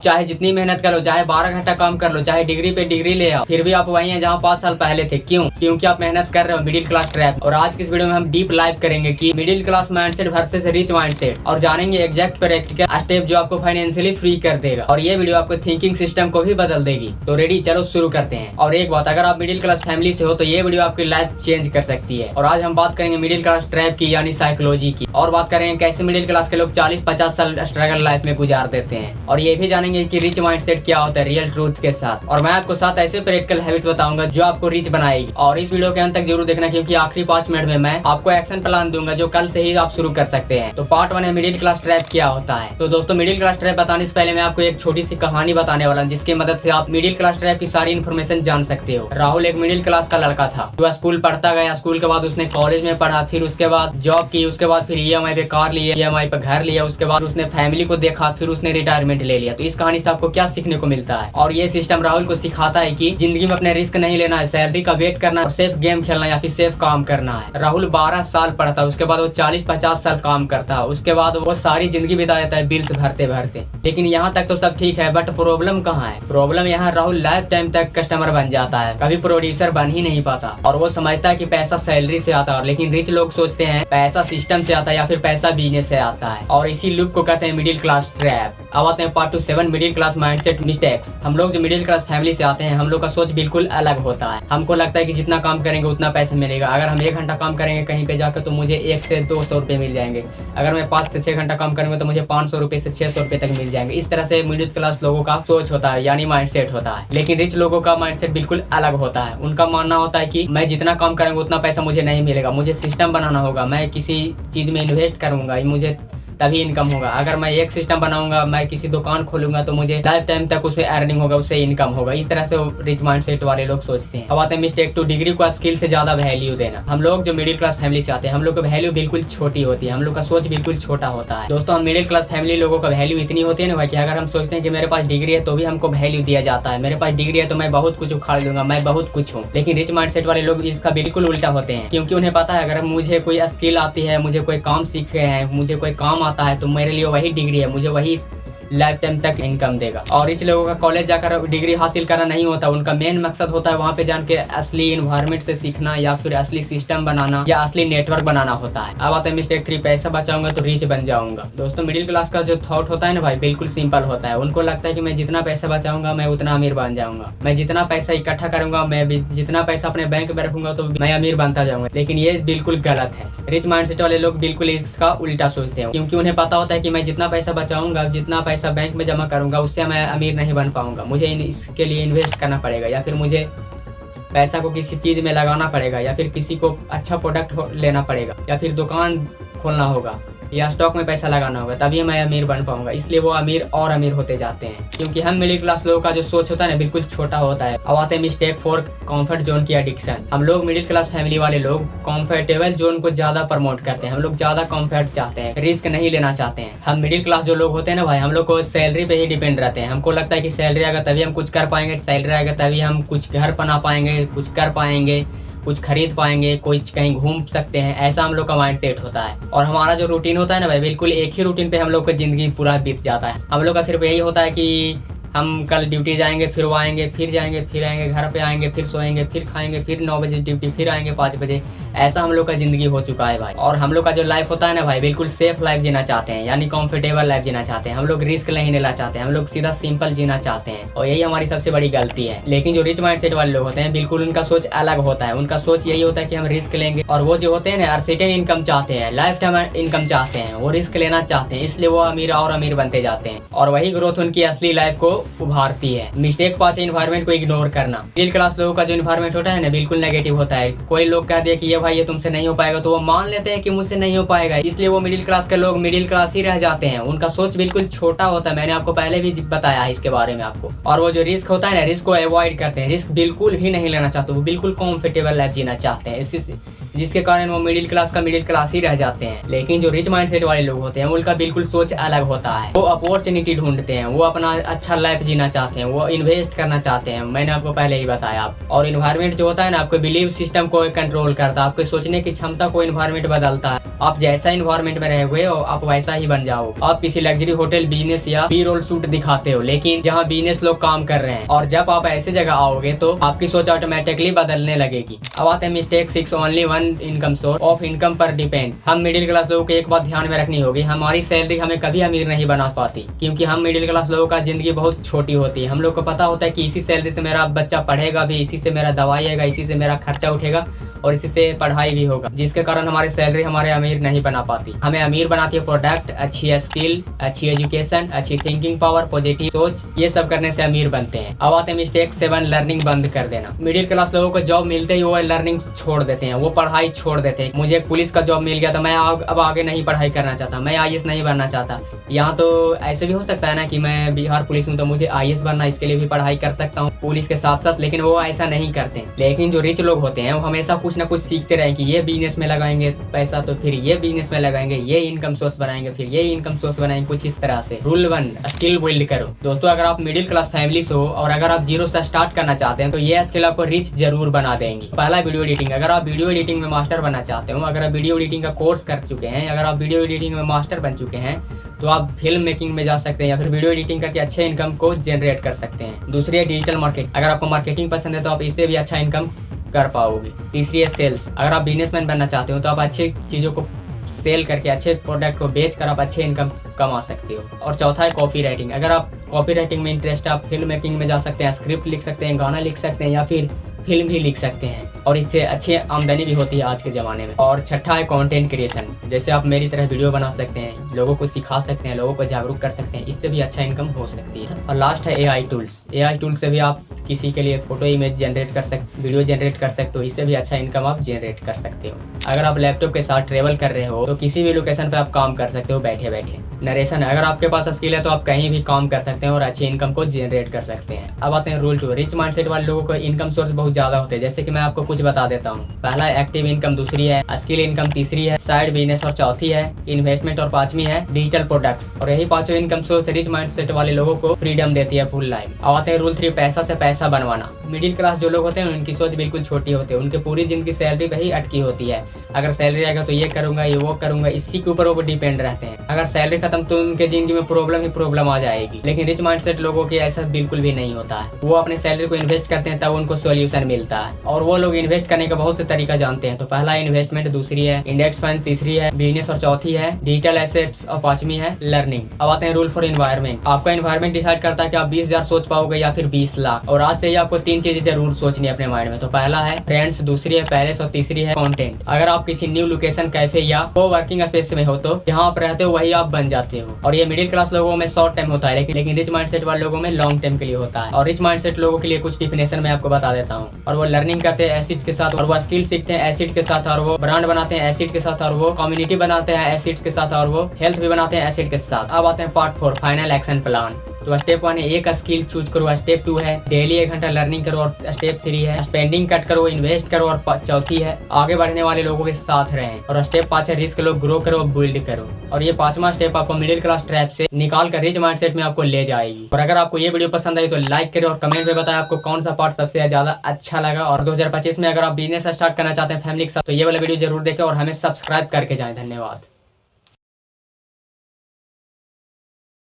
चाहे जितनी मेहनत कर लो, चाहे 12 घंटा काम कर लो, चाहे डिग्री पे डिग्री ले आओ, फिर भी आप वही हैं जहाँ 5 साल पहले थे। क्यों? क्योंकि आप मेहनत कर रहे हो। Middle class trap. और आज की इस वीडियो में हम डीप लाइव करेंगे कि middle class mindset versus rich mindset, और जानेंगे एग्जैक्ट प्रैक्टिकल स्टेप जो आपको फाइनेंशियली फ्री कर देगा। और ये वीडियो आपको थिंकिंग सिस्टम को भी बदल देगी। तो रेडी, चलो शुरू करते हैं। और एक बात, अगर आप मिडिल क्लास फैमिली से हो तो ये वीडियो आपकी लाइफ चेंज कर सकती है। और आज हम बात करेंगे मिडिल क्लास ट्रैप की, यानी साइकोलॉजी की, और बात करेंगे कैसे मिडिल क्लास के लोग 40-50 साल स्ट्रगल लाइफ में गुजार देते हैं। और ये भी जानेंगे कि रिच माइंडसेट क्या होता है रियल ट्रूथ के साथ। और मैं आपको 7 ऐसे प्रैक्टिकल हैबिट्स बताऊंगा जो आपको रिच बनाएगी। और इस वीडियो के अंत तक जरूर देखना, क्योंकि आखिरी 5 मिनट में मैं आपको एक्शन प्लान दूंगा जो कल से ही आप शुरू कर सकते हैं। तो पार्ट 1 है मिडिल क्लास ट्रैप क्या होता है। तो दोस्तों, मिडिल क्लास ट्रैप बताने से पहले मैं आपको एक छोटी सी कहानी बताने वाला हूं, जिसकी मदद से आप मिडिल क्लास ट्रैप की सारी इन्फॉर्मेशन जान सकते हो। राहुल एक मिडिल क्लास का लड़का था जो स्कूल पढ़ता गया। स्कूल के बाद उसने कॉलेज में पढ़ा, फिर उसके बाद जॉब की, उसके बाद फिर EMI पे कार लिया, EMI पे घर लिया, उसके बाद उसने फैमिली को देखा, फिर उसने रिटायरमेंट ले लिया। तो इस कहानी से आपको क्या सीखने को मिलता है? और ये सिस्टम राहुल को सिखाता है कि जिंदगी में अपने रिस्क नहीं लेना है, सैलरी का वेट करना है, सेफ गेम खेलना या फिर सेफ काम करना है। राहुल 12 साल पढ़ता है, उसके बाद वो 40-50 साल काम करता है, उसके बाद वो सारी जिंदगी बिता देता है बिल्स भरते भरते। लेकिन यहाँ तक तो सब ठीक है, बट प्रॉब्लम कहाँ है? प्रॉब्लम यहाँ राहुल लाइफ टाइम तक कस्टमर बन जाता है, कभी प्रोड्यूसर बन ही नहीं पाता। और वो समझता है कि पैसा सैलरी से आता है, लेकिन रिच लोग सोचते हैं पैसा सिस्टम से आता है या फिर पैसा बिजनेस से आता है। और इसी लूप को कहते हैं मिडिल क्लास ट्रैप। अब आते हैं part 7 middle class mindset mistakes. हम लोग जो मिडिल क्लास फैमिली से आते हैं, हम लोग का सोच बिल्कुल अलग होता है। हमको लगता है कि जितना काम करेंगे उतना पैसा मिलेगा। अगर हम 1 घंटा काम करेंगे कहीं पे जाकर तो मुझे 1 से 200 रुपये मिल जाएंगे। अगर मैं 5 से 6 घंटा काम करूंगा तो मुझे 500 रुपये से 600 रुपये तक मिल जाएंगे। इस तरह से मिडिल क्लास लोगों का सोच होता है, यानी माइंडसेट होता है। लेकिन रिच लोगों का माइंडसेट बिल्कुल अलग होता है। उनका मानना होता है कि मैं जितना काम करूंगा उतना पैसा मुझे नहीं मिलेगा, मुझे सिस्टम बनाना होगा, मैं किसी चीज में इन्वेस्ट करूंगा, मुझे तभी इनकम होगा। अगर मैं एक सिस्टम बनाऊंगा, मैं किसी दुकान खोलूंगा तो मुझे लाइफ टाइम तक उसमें अर्निंग होगा, उससे इनकम होगा। इस तरह से रिच माइंडसेट वाले लोग सोचते हैं। अब आते हैं मिस्टेक 2, डिग्री को स्किल से ज्यादा वैल्यू देना। हम लोग जो मिडिल क्लास फैमिली से आते हैं, हम लोग की वैल्यू बिल्कुल छोटी होती है, हम लोग का सोच बिल्कुल छोटा होता है। दोस्तों, हम मिडिल क्लास फैमिली लोगों का वैल्यू इतनी होती है ना भाई, कि अगर हम सोचते हैं कि मेरे पास डिग्री है तो भी हमको वैल्यू दिया जाता है। मेरे पास डिग्री है तो मैं बहुत कुछ उखाड़ दूंगा, मैं बहुत कुछ हूँ। लेकिन रिच माइंडसेट वाले लोग इसका बिल्कुल उल्टा होते हैं, क्योंकि उन्हें पता है अगर मुझे कोई स्किल आती है, मुझे कोई काम सीख रहे हैं, मुझे कोई काम आता है, तो मेरे लिए वही डिग्री है, मुझे वही लाइफ टाइम तक इनकम देगा। और रिच लोगों का कॉलेज जाकर डिग्री हासिल करना नहीं होता, उनका मेन मकसद होता है वहाँ पे जान के असली इन्वायरमेंट से सीखना, या फिर असली सिस्टम बनाना, या असली नेटवर्क बनाना होता है। अब आता है मिस्टेक 3, पैसा बचाऊंगा तो रिच बन जाऊंगा। दोस्तों, मिडिल क्लास का जो थॉट होता है ना भाई, बिल्कुल सिंपल होता है। उनको लगता है कि मैं जितना पैसा बचाऊंगा मैं उतना अमीर बन जाऊंगा, मैं जितना पैसा इकट्ठा करूंगा, मैं जितना पैसा अपने बैंक में रखूंगा तो मैं अमीर बनता जाऊंगा। लेकिन ये बिल्कुल गलत है। रिच माइंडसेट वाले लोग बिल्कुल इसका उल्टा सोचते हैं, क्योंकि उन्हें पता होता है कि मैं जितना पैसा बचाऊंगा, जितना पैसा बैंक में जमा करूंगा, उससे मैं अमीर नहीं बन पाऊंगा। मुझे इसके लिए इन्वेस्ट करना पड़ेगा, या फिर मुझे पैसा को किसी चीज में लगाना पड़ेगा, या फिर किसी को अच्छा प्रोडक्ट लेना पड़ेगा, या फिर दुकान खोलना होगा, या स्टॉक में पैसा लगाना होगा, तभी मैं अमीर बन पाऊंगा। इसलिए वो अमीर और अमीर होते जाते हैं, क्योंकि हम मिडिल क्लास लोगों का जो सोच होता है ना, बिल्कुल छोटा होता है। अब आते हैं मिस्टेक 4, कंफर्ट जोन की एडिक्शन। हम लोग मिडिल क्लास फैमिली वाले लोग कंफर्टेबल जोन को ज्यादा प्रमोट करते हैं। हम लोग ज्यादा कंफर्ट चाहते हैं, रिस्क नहीं लेना चाहते हैं। हम मिडिल क्लास जो लोग होते हैं ना भाई, हम लोग को सैलरी पे ही डिपेंड रहते हैं। हमको लगता है कि सैलरी आएगा तभी हम कुछ कर पाएंगे, सैलरी आएगा तभी हम कुछ घर बना पाएंगे, कुछ कर पाएंगे, कुछ खरीद पाएंगे, कुछ कहीं घूम सकते हैं। ऐसा हम लोग का माइंड सेट होता है। और हमारा जो रूटीन होता है ना भाई, बिल्कुल एक ही रूटीन पे हम लोग का जिंदगी पूरा बीत जाता है। हम लोग का सिर्फ यही होता है कि हम कल ड्यूटी जाएंगे, फिर वो आएंगे, फिर जाएंगे, फिर आएंगे, घर पे आएंगे, फिर सोएंगे, फिर खाएंगे, फिर 9 बजे ड्यूटी, फिर आएंगे 5 बजे। ऐसा हम लोग का जिंदगी हो चुका है भाई। और हम लोग का जो लाइफ होता है ना भाई, बिल्कुल सेफ लाइफ जीना चाहते हैं, यानी कंफर्टेबल लाइफ जीना चाहते हैं। हम लोग रिस्क नहीं लेना चाहते हैं, हम लोग सीधा सिंपल जीना चाहते हैं, और यही हमारी सबसे बड़ी गलती है। लेकिन जो रिच माइंडसेट वाले लोग होते हैं, बिल्कुल उनका सोच अलग होता है। उनका सोच यही होता है कि हम रिस्क लेंगे। और वो जो होते हैं ना, सर्टेन इनकम चाहते हैं, लाइफ टाइम इनकम चाहते हैं, वो रिस्क लेना चाहते हैं, इसलिए वो अमीर और अमीर बनते जाते हैं। और वही ग्रोथ उनकी असली लाइफ को उभारती है। मिस्टेक 5, इन्वायरमेंट को इग्नोर करना। मिडिल क्लास लोगों का जो इन्वायरमेंट होता है ना, बिल्कुल नेगेटिव होता है। कोई लोग कह दिया कि ये भाई ये तुमसे नहीं हो पाएगा, तो वो मान लेते हैं कि मुझसे नहीं हो पाएगा, इसलिए वो मिडिल क्लास के लोग मिडिल क्लास ही रह जाते हैं। उनका सोच बिल्कुल छोटा होता है। मैंने आपको पहले भी बताया है इसके बारे में आपको। और वो जो रिस्क होता है ना, रिस्क को अवॉइड करते हैं, रिस्क बिल्कुल ही नहीं लेना चाहते, वो बिल्कुल कंफर्टेबल लाइफ जीना चाहते हैं, जिसके कारण वो मिडिल क्लास ही रह जाते हैं। लेकिन जो रिच माइंडसेट वाले लोग होते हैं, उनका बिल्कुल सोच अलग होता है। वो अपॉर्चुनिटी ढूंढते हैं, वो अपना अच्छा लाइफ जीना चाहते हैं, वो इन्वेस्ट करना चाहते हैं, मैंने आपको पहले ही बताया। और इन्वायरमेंट जो होता है ना, आपके बिलीव सिस्टम को कंट्रोल करता है, आपके सोचने की क्षमता को इन्वायरमेंट बदलता है। आप जैसा इन्वायरमेंट में रहोगे आप वैसा ही बन जाओ। आप किसी लग्जरी होटल बिजनेस या बी रोल सूट दिखाते हो, लेकिन जहाँ बिजनेस लोग काम कर रहे हैं, और जब आप ऐसी जगह आओगे तो आपकी सोच ऑटोमेटिकली बदलने लगेगी। अब आते हैं mistake 6, only one income source of income पर डिपेंड। हम मिडिल क्लास लोगों को एक बात ध्यान में रखनी होगी, हमारी सैलरी हमें कभी अमीर नहीं बना पाती, क्योंकि हम मिडिल क्लास लोगों का जिंदगी बहुत छोटी होती है। हम लोग को पता होता है कि इसी सैलरी से मेरा बच्चा पढ़ेगा भी, इसी से मेरा दवाई आएगा, इसी से मेरा खर्चा उठेगा और इसी से पढ़ाई भी होगा, जिसके कारण हमारी सैलरी हमारे अमीर नहीं बना पाती। हमें अमीर बनाती है प्रोडक्ट, अच्छी स्किल, अच्छी एजुकेशन, अच्छी थिंकिंग पावर, पॉजिटिव सोच, ये सब करने से अमीर बनते हैं। अब आते हैं मिस्टेक 7, लर्निंग बंद कर देना। मिडिल क्लास लोगों को जॉब मिलते ही वो लर्निंग छोड़ देते हैं, वो पढ़ाई छोड़ देते हैं। मुझे पुलिस का जॉब मिल गया तो मैं अब आगे नहीं पढ़ाई करना चाहता, मैं IAS नहीं बनना चाहता। यहाँ तो ऐसे भी हो सकता है ना कि मैं बिहार पुलिस हूँ तो मुझे IAS बनना, इसके लिए भी पढ़ाई कर सकता हूँ पुलिस के साथ साथ, लेकिन वो ऐसा नहीं करते। लेकिन जो रिच लोग होते हैं वो हमेशा कुछ ना कुछ सीखते रहे कि ये बिजनेस में लगाएंगे पैसा तो फिर ये बिजनेस में लगाएंगे, ये इनकम सोर्स बनाएंगे, फिर ये इनकम सोर्स बनाएंगे, कुछ इस तरह से। रूल 1, स्किल बिल्ड करो। दोस्तों, अगर आप मिडिल क्लास फैमिली से हो और अगर आप जीरो से स्टार्ट करना चाहते हैं तो ये स्किल आपको रिच जरूर बना देंगी। पहला, वीडियो एडिटिंग। अगर आप वीडियो एडिटिंग में मास्टर बनना चाहते हो, अगर आप वीडियो एडिटिंग का कोर्स कर चुके हैं, अगर आप वीडियो एडिटिंग में मास्टर बन चुके हैं तो आप फिल्म मेकिंग में जा सकते हैं या फिर वीडियो एडिटिंग करके अच्छे इनकम को जनरेट कर सकते हैं। दूसरी है डिजिटल मार्केटिंग। अगर आपको मार्केटिंग पसंद है तो आप इससे भी अच्छा इनकम कर पाओगे। तीसरी है सेल्स। अगर आप बिजनेसमैन बनना चाहते हो तो आप अच्छी चीज़ों को सेल करके, अच्छे प्रोडक्ट को बेच कर आप अच्छे इनकम कमा सकते हो। और चौथा है कॉपी राइटिंग। अगर आप कॉपी राइटिंग में इंटरेस्ट है, आप फिल्म मेकिंग में जा सकते हैं, स्क्रिप्ट लिख सकते हैं, गाना लिख सकते हैं या फिर फिल्म भी लिख सकते हैं, और इससे अच्छी आमदनी भी होती है आज के ज़माने में। और छठा है कंटेंट क्रिएशन। जैसे आप मेरी तरह वीडियो बना सकते हैं, लोगों को सिखा सकते हैं, लोगों को जागरूक कर सकते हैं, इससे भी अच्छा इनकम हो सकती है। और लास्ट है AI टूल्स। AI टूल्स से भी आप किसी के लिए फोटो इमेज जनरेट कर सकते, वीडियो जनरेट कर सकते हो, इससे भी अच्छा इनकम आप जनरेट कर सकते हो। अगर आप लैपटॉप के साथ ट्रेवल कर रहे हो तो किसी भी लोकेशन पे आप काम कर सकते हो बैठे बैठे। नरेशन, अगर आपके पास स्किल है तो आप कहीं भी काम कर सकते हैं और अच्छी इनकम को जनरेट कर सकते हैं। अब आते हैं रूल 2। रिच माइंडसेट वाले लोगों को इनकम सोर्स बहुत ज्यादा होते हैं, जैसे कि मैं आपको कुछ बता देता हूँ। पहला है एक्टिव इनकम, दूसरी है स्किल इनकम, तीसरी है साइड बिजनेस और चौथी है इन्वेस्टमेंट और पांचवी है डिजिटल प्रोडक्ट्स। और यही पांचों इनकम सोर्स रिच माइंडसेट वाले लोगों को फ्रीडम देती है फुल लाइफ। अब आते हैं रूल 3, पैसा से पैसा बनवाना। मिडिल क्लास जो लोग होते हैं उनकी सोच बिल्कुल छोटी होती है, उनकी पूरी जिंदगी सैलरी पे ही अटकी होती है। अगर सैलरी आएगा तो ये करूंगा, ये वो करूंगा, इसी के ऊपर वो डिपेंड रहते हैं। अगर सैलरी खत्म तो उनके जिंदगी में प्रॉब्लम ही प्रॉब्लम आ जाएगी। लेकिन रिच माइंडसेट लोगों के ऐसा बिल्कुल भी नहीं होता है, वो अपने सैलरी को इन्वेस्ट करते हैं तब उनको सोल्यूशन मिलता है। और वो लोग इन्वेस्ट करने का बहुत से तरीका जानते हैं। तो पहला है इन्वेस्टमेंट, दूसरी है इंडेक्स फंड, तीसरी है बिजनेस और चौथी है डिजिटल एसेट्स और पांचवी है लर्निंग। अब आते हैं रूल फॉर एनवायरमेंट। आपका एनवायरमेंट डिसाइड करता है कि आप 20,000 सोच पाओगे या फिर 20 लाख। और आज से ही आपको 3 चीजें जरूर सोचनी है अपने माइंड में। तो पहला है फ्रेंड्स, दूसरी है पैलेस और तीसरी है कंटेंट। अगर आप किसी न्यू लोकेशन, कैफे या वो वर्किंग स्पेस में हो तो जहाँ आप रहते हो वही आप बन जाते हो। और ये मिडिल क्लास लोगों में शॉर्ट टाइम होता है, लेकिन रिच माइंडसेट वाले लोगों में लॉन्ग टाइम के लिए होता है। और रिच माइंडसेट लोगों के लिए कुछ डिफिनेशन मैं आपको बता देता हूँ। और वो लर्निंग करते हैं एसिड के साथ, और वो स्किल सीखते हैं एसिड के साथ, और वो ब्रांड बनाते हैं एसिड के साथ, और वो कम्युनिटी बनाते हैं एसिड के साथ, और वो हेल्थ भी बनाते हैं एसिड के साथ। अब आते हैं पार्ट 4, फाइनल एक्शन प्लान। तो स्टेप 1 है एक स्किल चूज करो, स्टेप 2 है डेली 1 घंटा लर्निंग करो, और स्टेप 3 है स्पेंडिंग कट करो, इन्वेस्ट करो, और चौथी है आगे बढ़ने वाले लोगों के साथ रहें, और स्टेप 5 है रिस्क लो, ग्रो करो, बिल्ड करो। और ये 5वां स्टेप आपको मिडिल क्लास ट्रैप से निकाल कर रिच माइंडसेट में आपको ले जाएगी। और अगर आपको ये वीडियो पसंद आई तो लाइक करें और कमेंट में बताएं आपको कौन सा पार्ट सबसे ज्यादा अच्छा लगा। और 2025 में अगर आप बिजनेस स्टार्ट करना चाहते हैं फैमिली के साथ तो ये वाला वीडियो जरूर देखें और हमें सब्सक्राइब करके जाएं। धन्यवाद।